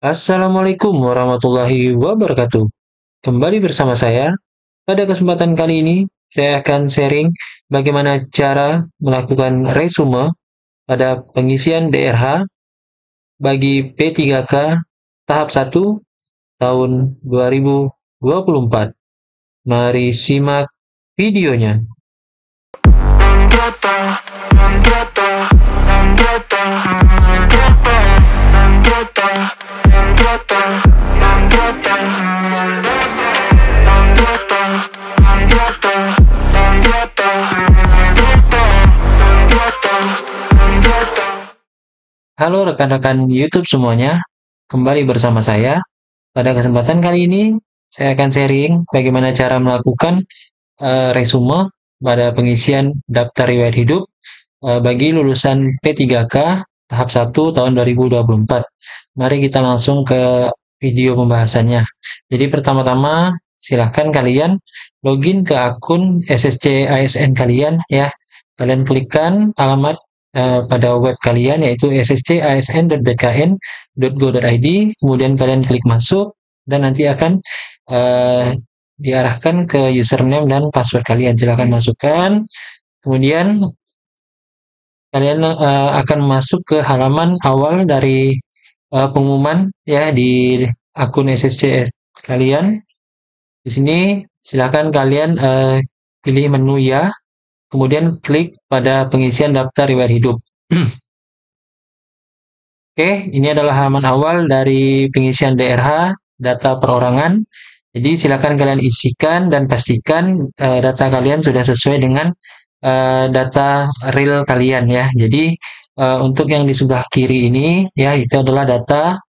Assalamualaikum warahmatullahi wabarakatuh. Kembali bersama saya. Pada kesempatan kali ini, saya akan sharing bagaimana cara melakukan resume pada pengisian DRH bagi P3K tahap 1 tahun 2024. Mari simak videonya. Halo rekan-rekan YouTube semuanya, kembali bersama saya. Pada kesempatan kali ini, saya akan sharing bagaimana cara melakukan resume pada pengisian daftar riwayat hidup bagi lulusan P3K tahap 1 tahun 2024. Mari kita langsung ke video pembahasannya. Jadi pertama-tama, silahkan kalian login ke akun SSC ASN kalian ya. Kalian klikkan alamat pada web kalian yaitu sscasn.bkn.go.id, kemudian kalian klik masuk dan nanti akan diarahkan ke username dan password kalian. Silahkan masukkan. Kemudian kalian akan masuk ke halaman awal dari pengumuman ya di akun SSC kalian. Di sini silakan kalian pilih menu ya, kemudian klik pada pengisian daftar riwayat hidup. Oke, ini adalah halaman awal dari pengisian DRH, data perorangan. Jadi silakan kalian isikan dan pastikan data kalian sudah sesuai dengan data real kalian ya. Jadi untuk yang di sebelah kiri ini ya itu adalah data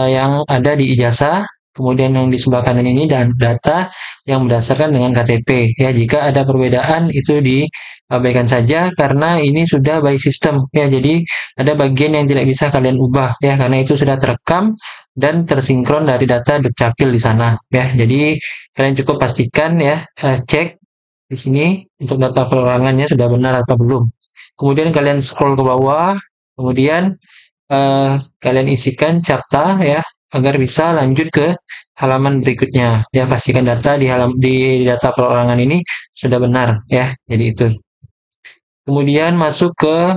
yang ada di ijazah. Kemudian yang di sebelah kanan ini dan data yang berdasarkan dengan KTP ya. Jika ada perbedaan itu diabaikan saja karena ini sudah by system ya. Jadi ada bagian yang tidak bisa kalian ubah ya karena itu sudah terekam dan tersinkron dari data Dukcapil di sana ya. Jadi kalian cukup pastikan ya, cek di sini untuk data perorangannya sudah benar atau belum. Kemudian kalian scroll ke bawah, kemudian kalian isikan CAPTA ya agar bisa lanjut ke halaman berikutnya. Ya pastikan data di data perorangan ini sudah benar ya. Jadi itu. Kemudian masuk ke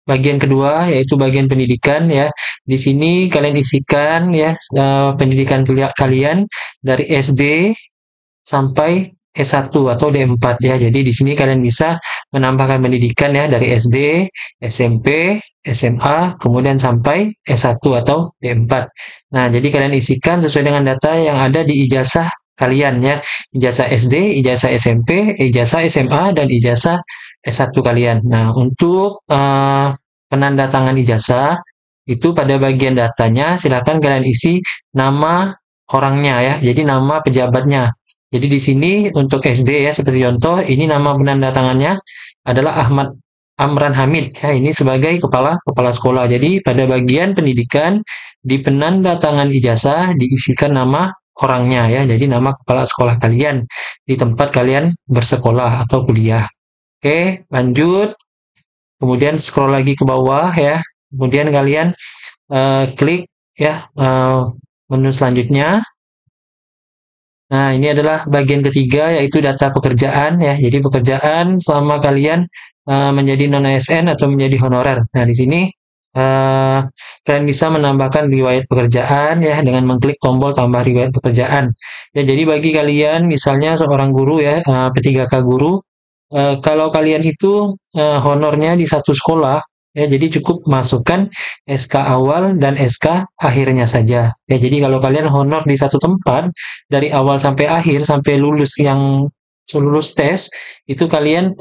bagian kedua yaitu bagian pendidikan ya. Di sini kalian isikan ya pendidikan kalian dari SD sampai S1 atau D4 ya. Jadi di sini kalian bisa menambahkan pendidikan ya dari SD, SMP, SMA, kemudian sampai S1 atau D4. Nah, jadi kalian isikan sesuai dengan data yang ada di ijazah kalian ya. Ijazah SD, ijazah SMP, ijazah SMA, dan ijazah S1 kalian. Nah, untuk penandatangan ijazah itu pada bagian datanya silakan kalian isi nama orangnya ya. Jadi nama pejabatnya. Jadi di sini untuk SD ya seperti contoh ini nama penandatangannya adalah Ahmad Amran Hamid ya ini sebagai kepala sekolah. Jadi pada bagian pendidikan di penandatangan ijazah diisikan nama orangnya ya. Jadi nama kepala sekolah kalian di tempat kalian bersekolah atau kuliah. Oke, lanjut. Kemudian scroll lagi ke bawah ya. Kemudian kalian klik ya menu selanjutnya. Nah, ini adalah bagian ketiga yaitu data pekerjaan ya. Jadi pekerjaan selama kalian menjadi non ASN atau menjadi honorer. Nah, di sini kalian bisa menambahkan riwayat pekerjaan ya dengan mengklik tombol tambah riwayat pekerjaan. Ya, jadi bagi kalian misalnya seorang guru ya, P3K guru, kalau kalian itu honornya di satu sekolah ya, jadi cukup masukkan SK awal dan SK akhirnya saja. Ya, jadi kalau kalian honor di satu tempat dari awal sampai akhir sampai lulus tes itu kalian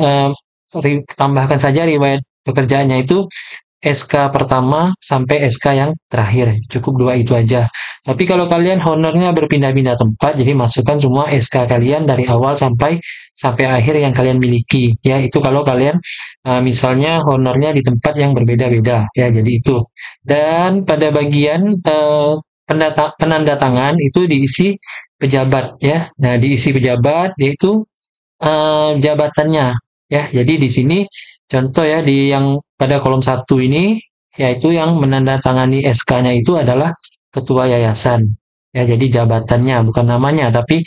tambahkan saja riwayat pekerjaannya itu SK pertama sampai SK yang terakhir. Cukup dua itu aja. Tapi kalau kalian honornya berpindah-pindah tempat, jadi masukkan semua SK kalian dari awal sampai akhir yang kalian miliki. Ya, itu kalau kalian misalnya honornya di tempat yang berbeda-beda. Ya, jadi itu. Dan pada bagian penandatangan itu diisi pejabat ya. Nah, diisi pejabat yaitu jabatannya ya. Jadi di sini contoh ya di yang pada kolom 1 ini yaitu yang menandatangani SK-nya itu adalah ketua yayasan. Ya, jadi jabatannya bukan namanya, tapi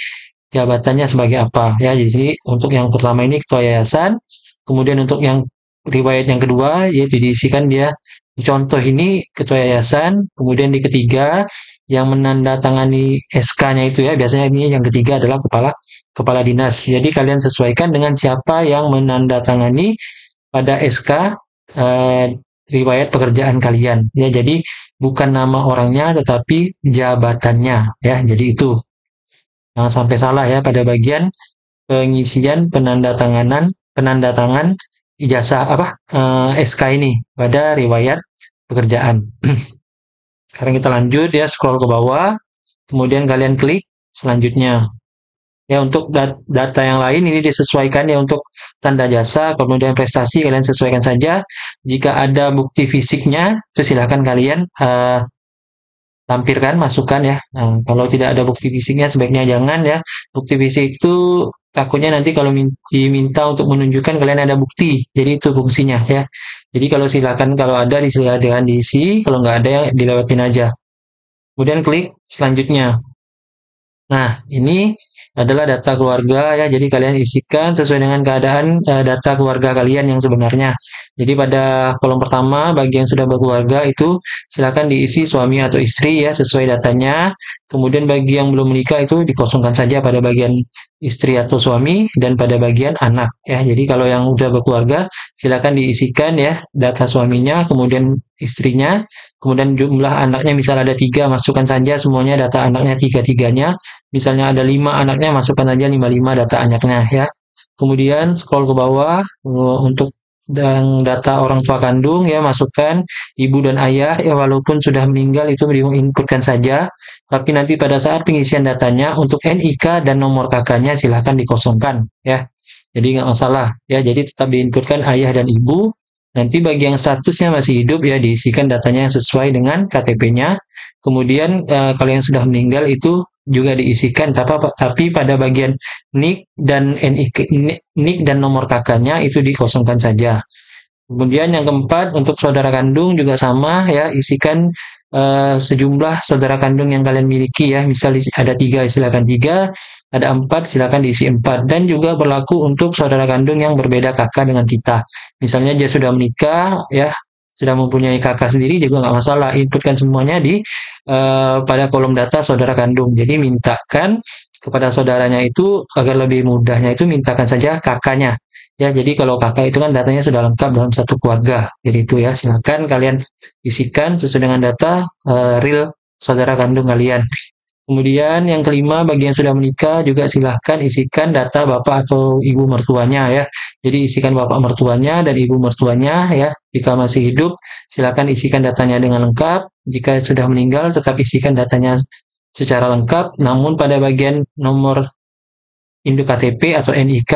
jabatannya sebagai apa ya. Jadi untuk yang pertama ini ketua yayasan, kemudian untuk yang riwayat yang kedua yaitu diisikan dia di contoh ini ketua yayasan, kemudian di ketiga yang menandatangani SK-nya itu ya biasanya ini yang ketiga adalah kepala kepala dinas. Jadi kalian sesuaikan dengan siapa yang menandatangani pada SK eh, riwayat pekerjaan kalian ya. Jadi bukan nama orangnya tetapi jabatannya ya. Jadi itu jangan sampai salah ya pada bagian pengisian penandatangan ijazah apa SK ini pada riwayat pekerjaan. Sekarang kita lanjut ya, scroll ke bawah, kemudian kalian klik selanjutnya. Ya, untuk data yang lain ini disesuaikan ya untuk tanda jasa, kemudian prestasi kalian sesuaikan saja. Jika ada bukti fisiknya, itu silahkan kalian lampirkan, masukkan ya. Nah, kalau tidak ada bukti fisiknya sebaiknya jangan ya. Bukti fisik itu takutnya nanti kalau diminta untuk menunjukkan kalian ada bukti. Jadi itu fungsinya ya. Jadi kalau silakan kalau ada silakan diisi, kalau nggak ada ya dilewatin aja. Kemudian klik selanjutnya. Nah, ini adalah data keluarga ya. Jadi kalian isikan sesuai dengan keadaan data keluarga kalian yang sebenarnya. Jadi pada kolom pertama bagi yang sudah berkeluarga itu silakan diisi suami atau istri ya sesuai datanya. Kemudian bagi yang belum menikah itu dikosongkan saja pada bagian istri atau suami dan pada bagian anak ya. Jadi kalau yang sudah berkeluarga silakan diisikan ya data suaminya, kemudian istrinya, kemudian jumlah anaknya misal ada 3 masukkan saja semuanya data anaknya 3-3-nya. Misalnya ada 5 anaknya, masukkan aja 5-5 data anaknya ya. Kemudian scroll ke bawah untuk dan data orang tua kandung ya masukkan ibu dan ayah ya walaupun sudah meninggal itu diinputkan saja. Tapi nanti pada saat pengisian datanya untuk NIK dan nomor kakaknya silahkan dikosongkan ya. Jadi nggak masalah ya. Jadi tetap diinputkan ayah dan ibu. Nanti bagi yang statusnya masih hidup ya diisikan datanya yang sesuai dengan KTP-nya. Kemudian kalau yang sudah meninggal itu juga diisikan tapi pada bagian NIK dan nomor kakaknya itu dikosongkan saja. Kemudian yang keempat untuk saudara kandung juga sama ya isikan sejumlah saudara kandung yang kalian miliki ya. Misal ada 3 silakan 3, ada 4 silakan diisi 4 dan juga berlaku untuk saudara kandung yang berbeda kakak dengan kita. Misalnya dia sudah menikah ya sudah mempunyai kakak sendiri juga nggak masalah inputkan semuanya di pada kolom data saudara kandung. Jadi mintakan kepada saudaranya itu agar lebih mudahnya itu mintakan saja kakaknya. Ya, jadi kalau kakak itu kan datanya sudah lengkap dalam satu keluarga. Jadi itu ya, silakan kalian isikan sesuai dengan data real saudara kandung kalian. Kemudian yang kelima, bagi yang sudah menikah juga silahkan isikan data bapak atau ibu mertuanya ya. Jadi isikan bapak mertuanya dan ibu mertuanya ya. Jika masih hidup, silahkan isikan datanya dengan lengkap. Jika sudah meninggal, tetap isikan datanya secara lengkap. Namun pada bagian nomor induk KTP atau NIK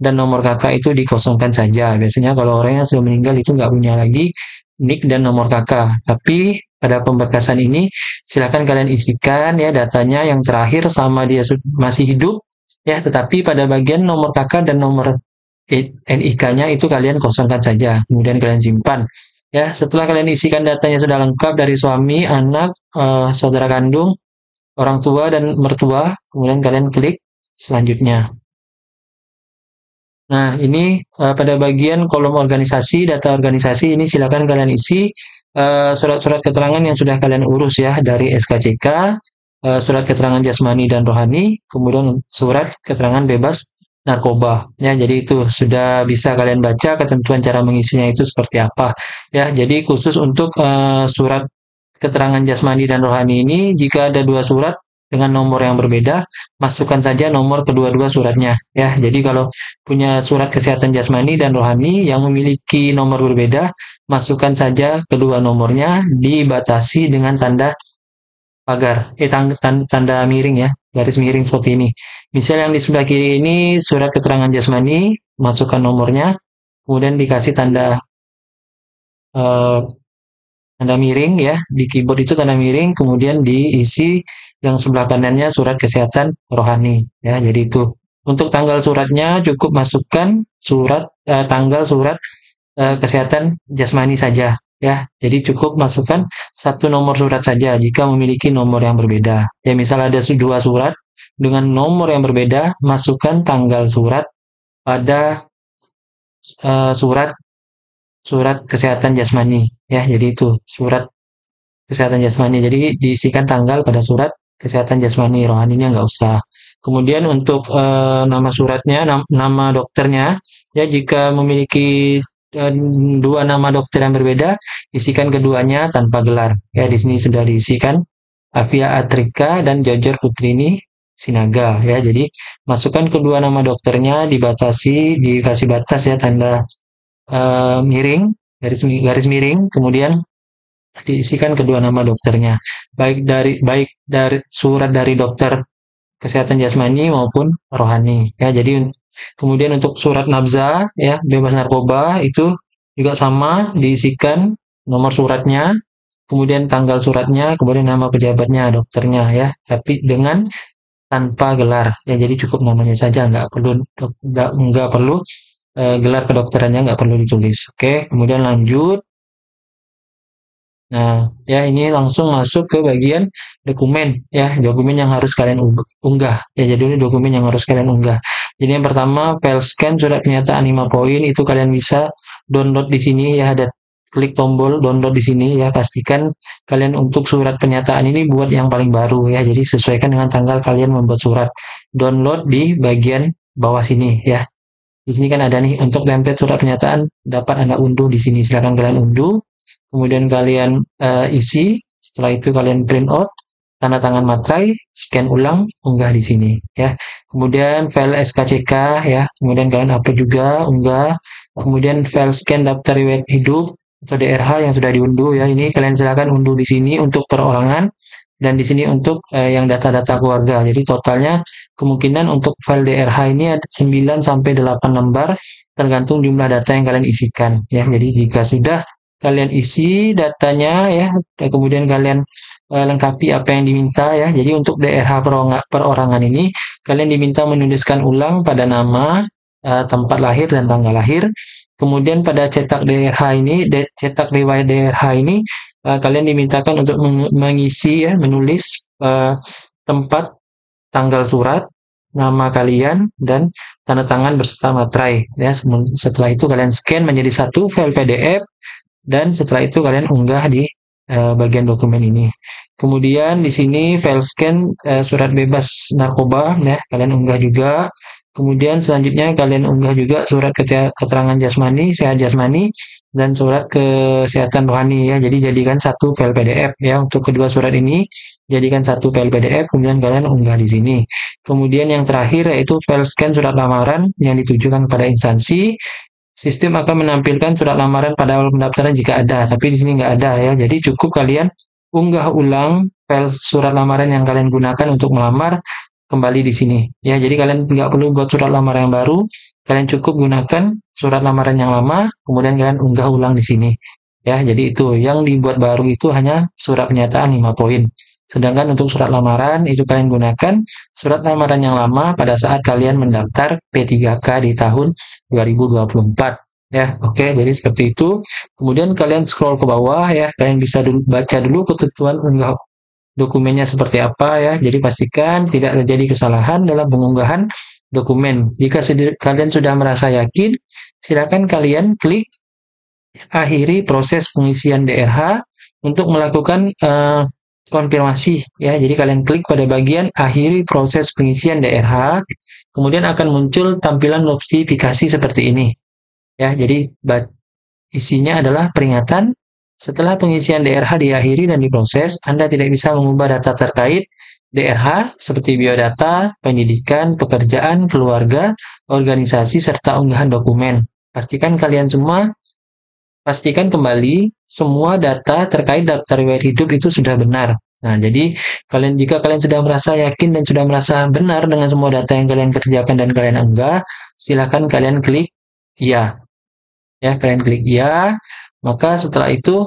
dan nomor kakak itu dikosongkan saja. Biasanya kalau orang yang sudah meninggal itu nggak punya lagi NIK dan nomor kakak. Tapi pada pemberkasan ini silakan kalian isikan ya datanya yang terakhir sama dia masih hidup ya, tetapi pada bagian nomor kakak dan nomor NIK-nya itu kalian kosongkan saja. Kemudian kalian simpan. Ya, setelah kalian isikan datanya sudah lengkap dari suami, anak, saudara kandung, orang tua dan mertua, kemudian kalian klik selanjutnya. Nah, ini pada bagian kolom organisasi, data organisasi ini silakan kalian isi surat-surat keterangan yang sudah kalian urus ya dari SKCK, surat keterangan jasmani dan rohani, kemudian surat keterangan bebas narkoba. Ya, jadi itu sudah bisa kalian baca ketentuan cara mengisinya itu seperti apa. Ya, jadi khusus untuk surat keterangan jasmani dan rohani ini jika ada 2 surat dengan nomor yang berbeda, masukkan saja nomor kedua-dua suratnya ya. Jadi kalau punya surat kesehatan jasmani dan rohani yang memiliki nomor berbeda, masukkan saja kedua nomornya dibatasi dengan tanda pagar, tanda miring ya, garis miring seperti ini. Misal yang di sebelah kiri ini surat keterangan jasmani, masukkan nomornya, kemudian dikasih tanda eh, tanda miring ya, di keyboard itu tanda miring, kemudian diisi yang sebelah kanannya surat kesehatan rohani ya. Jadi itu untuk tanggal suratnya cukup masukkan tanggal surat kesehatan jasmani saja ya. Jadi cukup masukkan satu nomor surat saja jika memiliki nomor yang berbeda. Ya, misal ada dua surat dengan nomor yang berbeda, masukkan tanggal surat pada surat surat kesehatan jasmani, ya. Jadi itu surat kesehatan jasmani. Jadi diisikan tanggal pada surat kesehatan jasmani, rohaninya nggak usah. Kemudian untuk nama suratnya, nama dokternya, ya jika memiliki eh, dua nama dokter yang berbeda, isikan keduanya tanpa gelar. Ya di sini sudah diisikan Afia Atrika dan Jojor Putrini Sinaga. Ya jadi masukkan kedua nama dokternya, dikasih batas ya tanda miring, garis miring, kemudian diisikan kedua nama dokternya, baik dari surat dari dokter kesehatan jasmani maupun rohani. Ya, jadi kemudian untuk surat nafza ya bebas narkoba itu juga sama, diisikan nomor suratnya, kemudian tanggal suratnya, kemudian nama pejabatnya, dokternya ya, tapi dengan tanpa gelar. Ya, jadi cukup namanya saja, nggak perlu gelar kedokterannya nggak perlu ditulis. Oke, kemudian lanjut. Nah, ya ini langsung masuk ke bagian dokumen, ya dokumen yang harus kalian unggah. Ya, jadi ini dokumen yang harus kalian unggah. Jadi yang pertama, file scan surat pernyataan 5 poin itu kalian bisa download di sini ya, ada klik tombol download di sini ya. Pastikan kalian untuk surat pernyataan ini buat yang paling baru ya. Jadi sesuaikan dengan tanggal kalian membuat surat. Download di bagian bawah sini ya. Di sini kan ada nih untuk template surat pernyataan dapat Anda unduh di sini. Silakan kalian unduh. Kemudian kalian isi, setelah itu kalian print out, tanda tangan materai, scan ulang, unggah di sini ya. Kemudian file SKCK ya, kemudian kalian upload juga, unggah. Kemudian file scan daftar riwayat hidup atau DRH yang sudah diunduh ya, ini kalian silakan unduh di sini untuk perorangan dan di sini untuk yang data-data keluarga. Jadi totalnya kemungkinan untuk file DRH ini ada 9 sampai 8 lembar tergantung jumlah data yang kalian isikan ya. Jadi jika sudah kalian isi datanya ya, kemudian kalian lengkapi apa yang diminta ya. Jadi untuk DRH perorangan ini kalian diminta menuliskan ulang pada nama, tempat lahir dan tanggal lahir. Kemudian pada cetak DRH ini, cetak riwayat DRH ini kalian dimintakan untuk mengisi ya, menulis tempat, tanggal surat, nama kalian dan tanda tangan berserta materai ya. Setelah itu kalian scan menjadi satu file PDF dan setelah itu kalian unggah di bagian dokumen ini. Kemudian di sini file scan surat bebas narkoba ya, kalian unggah juga. Kemudian selanjutnya kalian unggah juga surat keterangan jasmani, sehat jasmani dan surat kesehatan rohani ya. Jadi jadikan satu file PDF ya untuk kedua surat ini. Jadikan satu file PDF, kemudian kalian unggah di sini. Kemudian yang terakhir yaitu file scan surat lamaran yang ditujukan kepada instansi. Sistem akan menampilkan surat lamaran pada awal pendaftaran jika ada, tapi di sini nggak ada ya. Jadi cukup kalian unggah ulang file surat lamaran yang kalian gunakan untuk melamar kembali di sini. Ya, jadi kalian nggak perlu buat surat lamaran yang baru, kalian cukup gunakan surat lamaran yang lama, kemudian kalian unggah ulang di sini. Ya, jadi itu yang dibuat baru itu hanya surat pernyataan 5 poin. Sedangkan untuk surat lamaran itu kalian gunakan surat lamaran yang lama pada saat kalian mendaftar P3K di tahun 2024. Ya, oke, jadi seperti itu. Kemudian kalian scroll ke bawah ya, kalian bisa baca dulu ketentuan unggah dokumennya seperti apa ya. Jadi pastikan tidak terjadi kesalahan dalam pengunggahan dokumen. Jika kalian sudah merasa yakin, silakan kalian klik akhiri proses pengisian DRH untuk melakukan konfirmasi ya. Jadi kalian klik pada bagian akhiri proses pengisian DRH, kemudian akan muncul tampilan notifikasi seperti ini. Ya, jadi isinya adalah peringatan setelah pengisian DRH diakhiri dan diproses, Anda tidak bisa mengubah data terkait DRH seperti biodata, pendidikan, pekerjaan, keluarga, organisasi, serta unggahan dokumen. Pastikan kembali semua data terkait daftar riwayat hidup itu sudah benar. Nah, jadi jika kalian sudah merasa yakin dan sudah merasa benar dengan semua data yang kalian kerjakan dan kalian unggah, silakan kalian klik iya. Ya, kalian klik iya. Maka setelah itu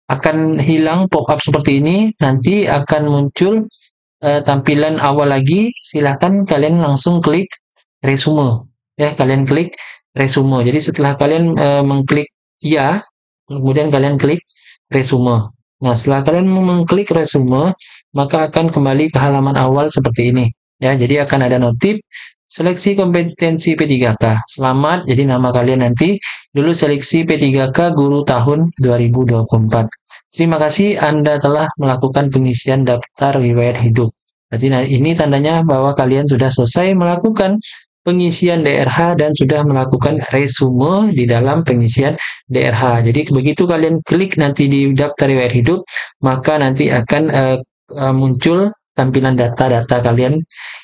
akan hilang pop-up seperti ini. Nanti akan muncul tampilan awal lagi. Silakan kalian langsung klik resume. Ya, kalian klik resume. Jadi setelah kalian mengklik iya, kemudian kalian klik resume. Nah, setelah kalian mengklik resume, maka akan kembali ke halaman awal seperti ini. Ya, jadi akan ada notif seleksi kompetensi P3K. Selamat, jadi nama kalian nanti dulu seleksi P3K Guru tahun 2024. Terima kasih Anda telah melakukan pengisian daftar riwayat hidup. Berarti nah, ini tandanya bahwa kalian sudah selesai melakukan pengisian DRH dan sudah melakukan resume di dalam pengisian DRH. Jadi begitu kalian klik nanti di daftar riwayat hidup, maka nanti akan muncul tampilan data-data kalian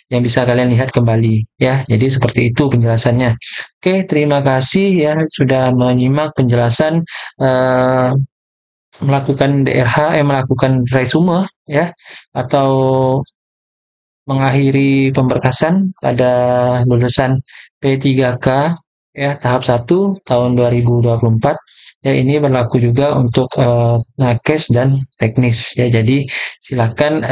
yang bisa kalian lihat kembali ya. Jadi seperti itu penjelasannya. Oke, terima kasih ya sudah menyimak penjelasan melakukan DRH melakukan resume ya atau mengakhiri pemberkasan pada lulusan P3K ya tahap 1 tahun 2024. Ya ini berlaku juga untuk nakes dan teknis ya. Jadi silakan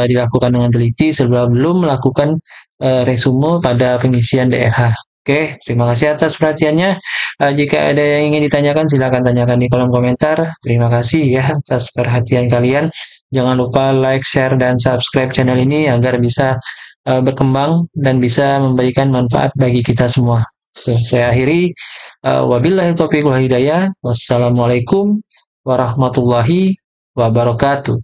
dilakukan dengan teliti sebelum melakukan resume pada pengisian DRH. Oke, terima kasih atas perhatiannya. Jika ada yang ingin ditanyakan, silakan tanyakan di kolom komentar. Terima kasih ya atas perhatian kalian. Jangan lupa like, share, dan subscribe channel ini agar bisa berkembang dan bisa memberikan manfaat bagi kita semua. Saya akhiri. Wabillahi taufiq wal hidayah. Wassalamualaikum warahmatullahi wabarakatuh.